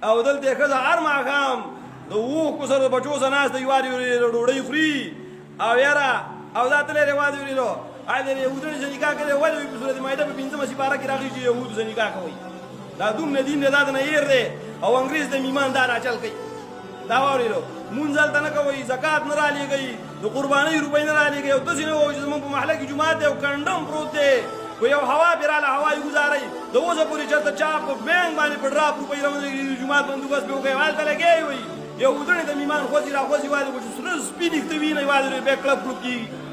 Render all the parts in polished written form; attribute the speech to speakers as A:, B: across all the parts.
A: او دلته ښځه هر ماښام د اوښکو سره د بچو سره ناسته یوه ډوډۍ خوري او یاره او دا تللی رواج ولیدو د یهودانو سره نکاح کړی ولې وایي په سورت مایده په 5مه سپاره کې راغلي چې یهودو سره نکاح کوئ دا دومره دین دی دا د نه هېر دی او انګریز د ایمان دا راچل کوي دا واورېدو مونځ هلته نه کوئ زکات نه رالېږئ د قربانۍ روپۍ نه رالېږئ او داسې نه وایو چې زمونږ په محله کې جومات دی او کنډم پروت دی په یو هوا پرې راله هوا یې ګزارئ د اوسه پورې چېرته چا په بینک باندې په ډراپ روپۍ راوندرېږي جومات بندوبست پرې وکړئ هلته لګیا وایي یهودانې د میمان خوځي را خوځي وایي چې سره سپینې ته وینئ وایي بیا کلب کلوب کېږي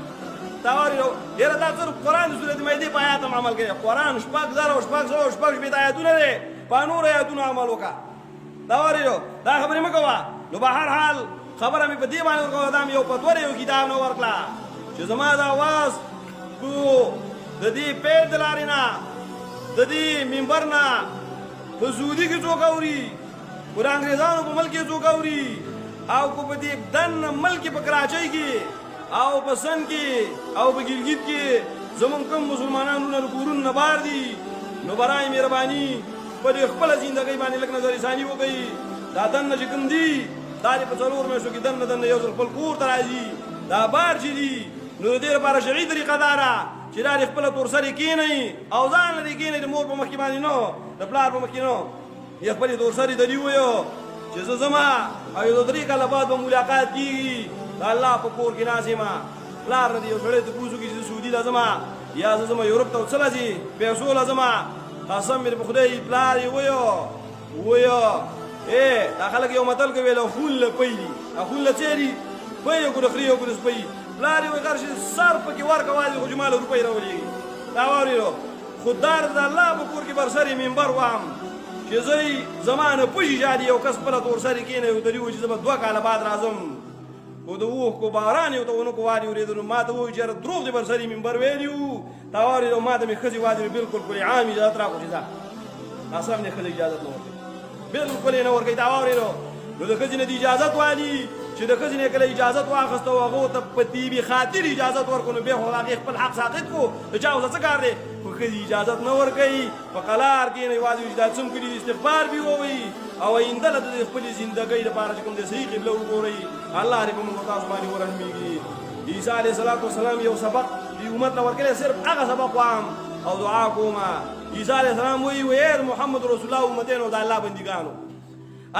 A: دا واورېدو یاره دا صرف قرآن د سورت مایدې په آیات هم عمل کوي قرآن 6,000 آیاتونه دی په نورو آیاتونو عمل وکړه دا واورېدو دا خبرې مه کوه نو به هر حال خبره مې په دې باندې ورکوه دا مې یو پتوره یو کتاب نه ورکړه چې زما د اواز د دې پیل د لارې نه د دې منبر نه په سعودي کې څوک اوري په انګریزانو په ملک کې څوک اوري او که په دې دن ملک په کراچۍ کې او په سند کې او په ګلګت کې زمونږ کوم مسلمانانو نه کورونه نه بار دي نو برای مهرباني په دې خپله زندګۍ باندې لږ نظرثاني وکړئ دا دننه چې کوم دي دا دې په 4 میاشتو کې دننه یو ځل خپل کور ته راځي دا بار چې دي نو د دې لپاره شرعي طریقه دا ده چې دا دې خپله تورسرې کښېنئ او ځان لرې کښېنئ د مور په مخ کې باندې نه د پلار په مخ کې نه یې خپلې تورسرې دلي وویو چې زه ځمه او یو 2-3 کاله بعد به ملاقات کېږي د الله په کور کې ناست یم پلار نه دې یو سړی تپوس وکړي چې زه سعودي له ځمه یا زه ځمه یورپ ته څه له ځي پیسو له ځمه قسم مې په خدای پلار یې وویو دا خلک یو متل کوي له خون له پی دي خون له څه دي پی یو ګوره خري یو ګوره سپی پلار یې وایي هر شي سر پکې ورکه وایي خو چې ما له روپۍ راولېږي دا واورېدو خو دار د الله په کور کې برسرې منبر وهم چې زه زما نه پوهېږي چې یو کس خپله تورسرې کښېنوي او درې وایي چې زه به 2 کاله بعد راځم خو د اوښکو باران یو ته ونه کو وادي اورېدو نو ما ته ووایي چې یاره دروغ دې برسرې منبر ویلي وو تا واورېدو ما ته مې ښځې وادي بلکل کلې عام اجازت راکړو چې ځه ناسم دې ښځې اجازت نه ورکوي بلکل یې نه ورکوي تا واورېدو نو د ښځې نه دې اجازت والي چې د ښځې نه کله اجازت واخیسته او هغو ته په طیبي خاطر اجازت ورکړو نو بیا خو هغې خپل حق ساقط کړو د چا اوسه څه کار دی خو ښځې اجازت نه ورکوي په قلار کښېنئ یوازې چې دا څوم کړي دي استغفار بې ووایي او آینده له د خپلې زندګۍ لپاره چې کوم دی صحیح قبله وګورئ الله دې په موږ تاسو باندې ورحمېږي عیسی علیه السلام یو سبق دې امت له ورکړی صرف هغه سبق وایم او دعا کومه عیسی علیه السلام وایي محمد رسول الله امتینو د الله بندګانو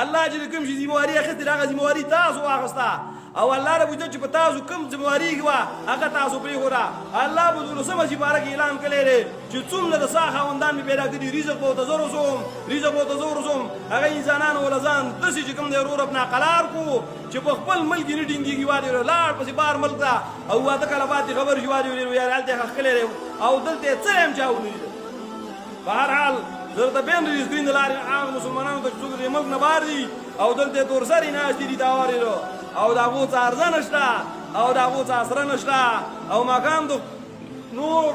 A: الله چې کوم شي ذمہواري اخیستې هغه ذمہواري تاسو واخیسته او الله رب العزت چې په تاسو کوم ذمہواري وه هغه تاسو پرېښوده الله په 12مه سپاره کې اعلان کړی دی چې څومره د سا خاوندان مې پیدا کړي رزق به ورته زه رسوم هغه انسانانو وله ځان داسې چې کوم دی ورور اپنا قلار کړو چې په خپل ملک یې نه ټینګېږي وادي لاړ پسې بار ملک ته او واته کاله بعد دې خبر شي وادي یاره هلته یې ښخلی دی او دلته یې څه هم چا ونه لیده په هر حال زه درته بیم د سکرین د لارې هغه مسلمانانو ته چې څوک د ملک نه بار دي او دلته یې تورسرې ناستې دي تا واورېدو او د هغو څه عرضه نشته او د هغو څه اسره نشته او ماښام د نور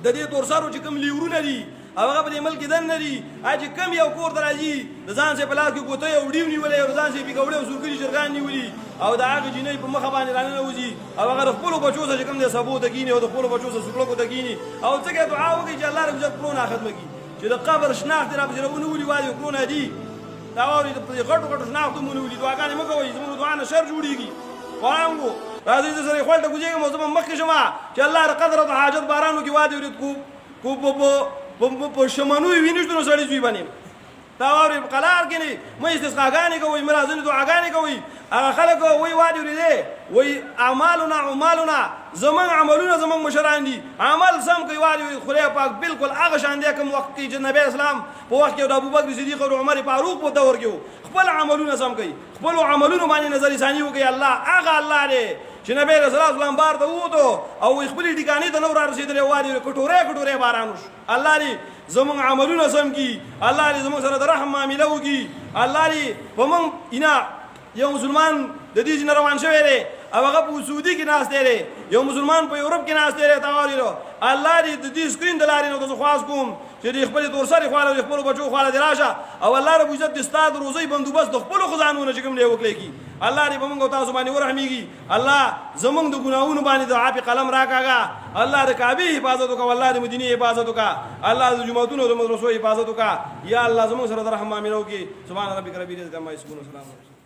A: د دې تورسرو چې کوم لیورونه دي او هغه په دې ملک کې دننه دي هغه چې کوم یو کور ته راځي د ځان سې په لاس کې ګوتۍ او ډیو نیولی او د ځان سې پکوړې او سورګري چرګان نیولي او د هغه جینۍ په مخه باندې راننوځي او هغه د خپلو بچو سره چې کوم دی سبو ته کښېني او د خپلو بچو سره سوکړکو ته کښېني او څه کې دعا وکړي چې الله رب العزت کړو نه ختمه کړي چې د قبر شناخت یې راپسې راونولي وایي کړو نه دي دا واورېد په دې غټو شناختو مو ونولي دعاګانې مه کوئ زموږ دعا نه شر جوړېږي قرآن وو راځئ زه سره یې خولته کوزېږم او زه به مخکې شم چې الله د قدر او د حاجت بارانو کې وادي ورېد کو په شمنو یې وینېشتو نو سړی زوی بنیم دا واورې په قلار کې نه مه استسقاګانې کوئ مه راځنې دعاګانې کوئ هغه خلک وایي وادي ورېدې وایي اعمالنا زمونږ عملونه زمونږ مشران دي عمل سم کوي وادي ورېد خدای پاک بالکل هغه شان دی کوم وخت کې چې نبی اسلام په وخت کې د ابوبکر صدیق او عمر فاروق په دور کې خپل عملونه سم کوي خپلو عملونو باندې نظر ثاني وکړي الله هغه الله دی چې نبی رسول الله اسلام بار ته ووتو او خپلې ټکانې ته نه ور رسېدلی وادي کټورې باران وشو الله دې زمونږ عملونه سم کړي الله دې زمونږ سره د رحم معامله وکړي الله دې په موږ یو مسلمان د دې ځای نه روان شوی دی او هغه په سعودي کې ناست دی یو مسلمان په یورپ کې ناست دی تا واورېدو الله دې د دې سکرین د لارې نه زه خواست کوم چې خپل تور سره خواله خپل بچو خواله دراشه او الله رب عزت د استاد روزي بندوبست د خپل خزانونو چې کوم دی وکړي کی الله دې موږ تاسو باندې ورحمېږي الله زمونږ د ګناہوں باندې د عافی قلم راکاږه الله د کعبه حفاظت وکړه والله د مدینه حفاظت وکړه الله د جمعتونو د مدرسو حفاظت وکړه یا الله زمونږ سره د رحم معاملې وکړي سبحان ربک رب العزة عما یصفون وسلام